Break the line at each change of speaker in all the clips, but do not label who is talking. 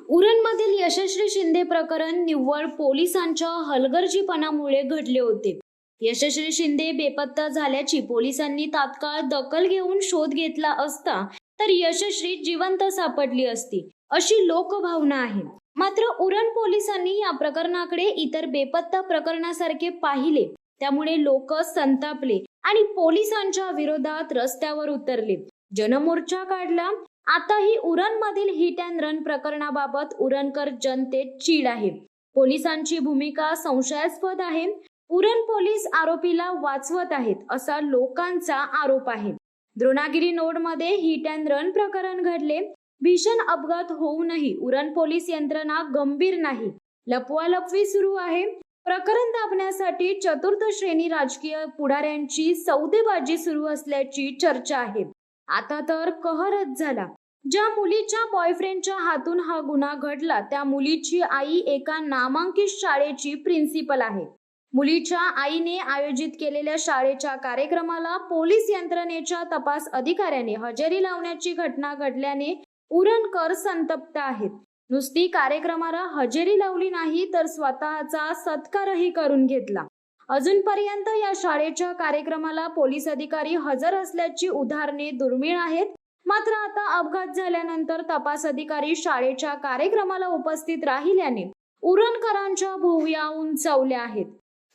उरणमधील यशस्वी शिंदे प्रकरण निव्वळ पोलिसांच्या हलगर्जीपणामुळे घडले होते. यशस्वी शिंदे बेपत्ता झाल्याची पोलिसांनी तात्काळ दखल घेऊन शोध घेतला असता तर यशस्वी जिवंत सापडली असती, अशी लोकभावना आहे. मात्र उरण पोलिसांनी या प्रकरणाकडे इतर बेपत्ता प्रकरणासारखे पाहिले, त्यामुळे लोक संतापले आणि पोलिसांच्या विरोधात रस्त्यावर उतरले, जनमोर्चा काढला. आताही उरणमधील हिट अँड रन प्रकरणाबाबत उरणकर जनतेत चीड आहे. पोलिसांची भूमिका संशयास्पद आहे. उरण पोलीस आरोपीला वाचवत आहेत असा लोकांचा आरोप आहे. द्रोणागिरी नोडमध्ये हिट अँड रन प्रकरण घडले. भीषण अपघात होऊनही उरण पोलीस यंत्रणा गंभीर नाही. लपवालपवी सुरू आहे. प्रकरण दाबण्यासाठी चतुर्थ श्रेणी राजकीय पुढाऱ्यांची सौदेबाजी सुरू असल्याची चर्चा आहे. आता तर कहरच झाला. ज्या मुलीच्या बॉयफ्रेंडच्या हातून हा गुन्हा घडला त्या मुलीची आई एका नामांकित शाळेची प्रिन्सिपल आहे. मुलीच्या आईने आयोजित केलेल्या शाळेच्या कार्यक्रमाला पोलीस यंत्रणेच्या तपास अधिकाऱ्याने हजेरी लावण्याची घटना घडल्याने उरणकर संतप्त आहेत. नुसती कार्यक्रमाला हजेरी लावली नाही तर स्वतःचा सत्कारही करून घेतला. अजूनपर्यंत या शाळेच्या कार्यक्रमाला पोलीस अधिकारी हजर असल्याची उदाहरणे दुर्मिळ आहेत. मात्र आता अपघात झाल्यानंतर तपास अधिकारी शाळेच्या कार्यक्रमाला उपस्थित राहिल्याने उरणकरांच्या भुवया उंचावल्या आहेत.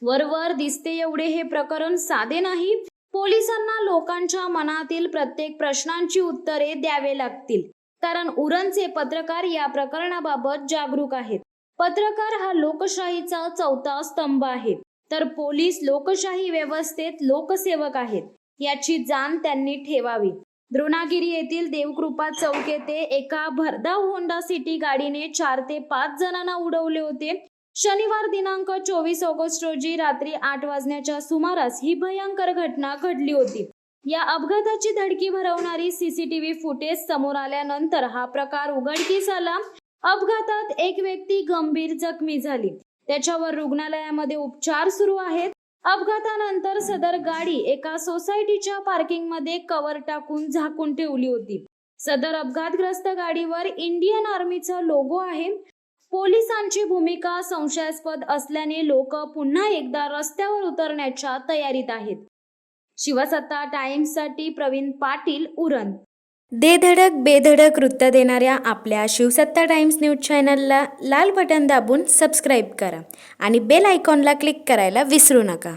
वरवर दिसते एवढे हे प्रकरण साधे नाही. पोलिसांना लोकांच्या मनातील प्रत्येक प्रश्नांची उत्तरे द्यावे लागतील, कारण उरणचे पत्रकार या प्रकरणाबाबत जागरूक आहेत. पत्रकार हा लोकशाहीचा चौथा स्तंभ आहे, तर पोलीस लोकशाही व्यवस्थेत लोकसेवक आहेत, याची जाण त्यांनी ठेवावी. द्रोणागिरी येथील देवकृपा चौक येथे एका भरधाव होंडा सिटी गाडीने 4 ते 5 जणांना उडवले होते. शनिवार दिनांक 24 ऑगस्ट रोजी रात्री 8 वाजण्याच्या सुमारास ही भयंकर घटना घडली होती. या अपघाताची धडकी भरवणारी सीसीटीव्ही फुटेज समोर आल्यानंतर हा प्रकार उघडकीस आला. अपघातात एक व्यक्ती गंभीर जखमी झाली. त्याच्यावर रुग्णालयामध्ये उपचार सुरू आहेत. अपघातानंतर सदर गाडी एका सोसायटीच्या पार्किंगमध्ये कव्हर टाकून झाकून ठेवली होती. सदर अपघातग्रस्त गाडीवर इंडियन आर्मीचा लोगो आहे. पोलिसांची भूमिका संशयास्पद असल्याने लोक पुन्हा एकदा रस्त्यावर उतरण्याच्या तयारीत आहेत. शिवसत्ता टाइम्ससाठी प्रवीण पाटील, उरण.
धडक बेधडक वृत्त देणाऱ्या आपल्या शिवसत्ता टाइम्स न्यूज चॅनलला लाल बटन दाबून सबस्क्राईब करा आणि बेल आयकॉनला क्लिक करायला विसरू नका.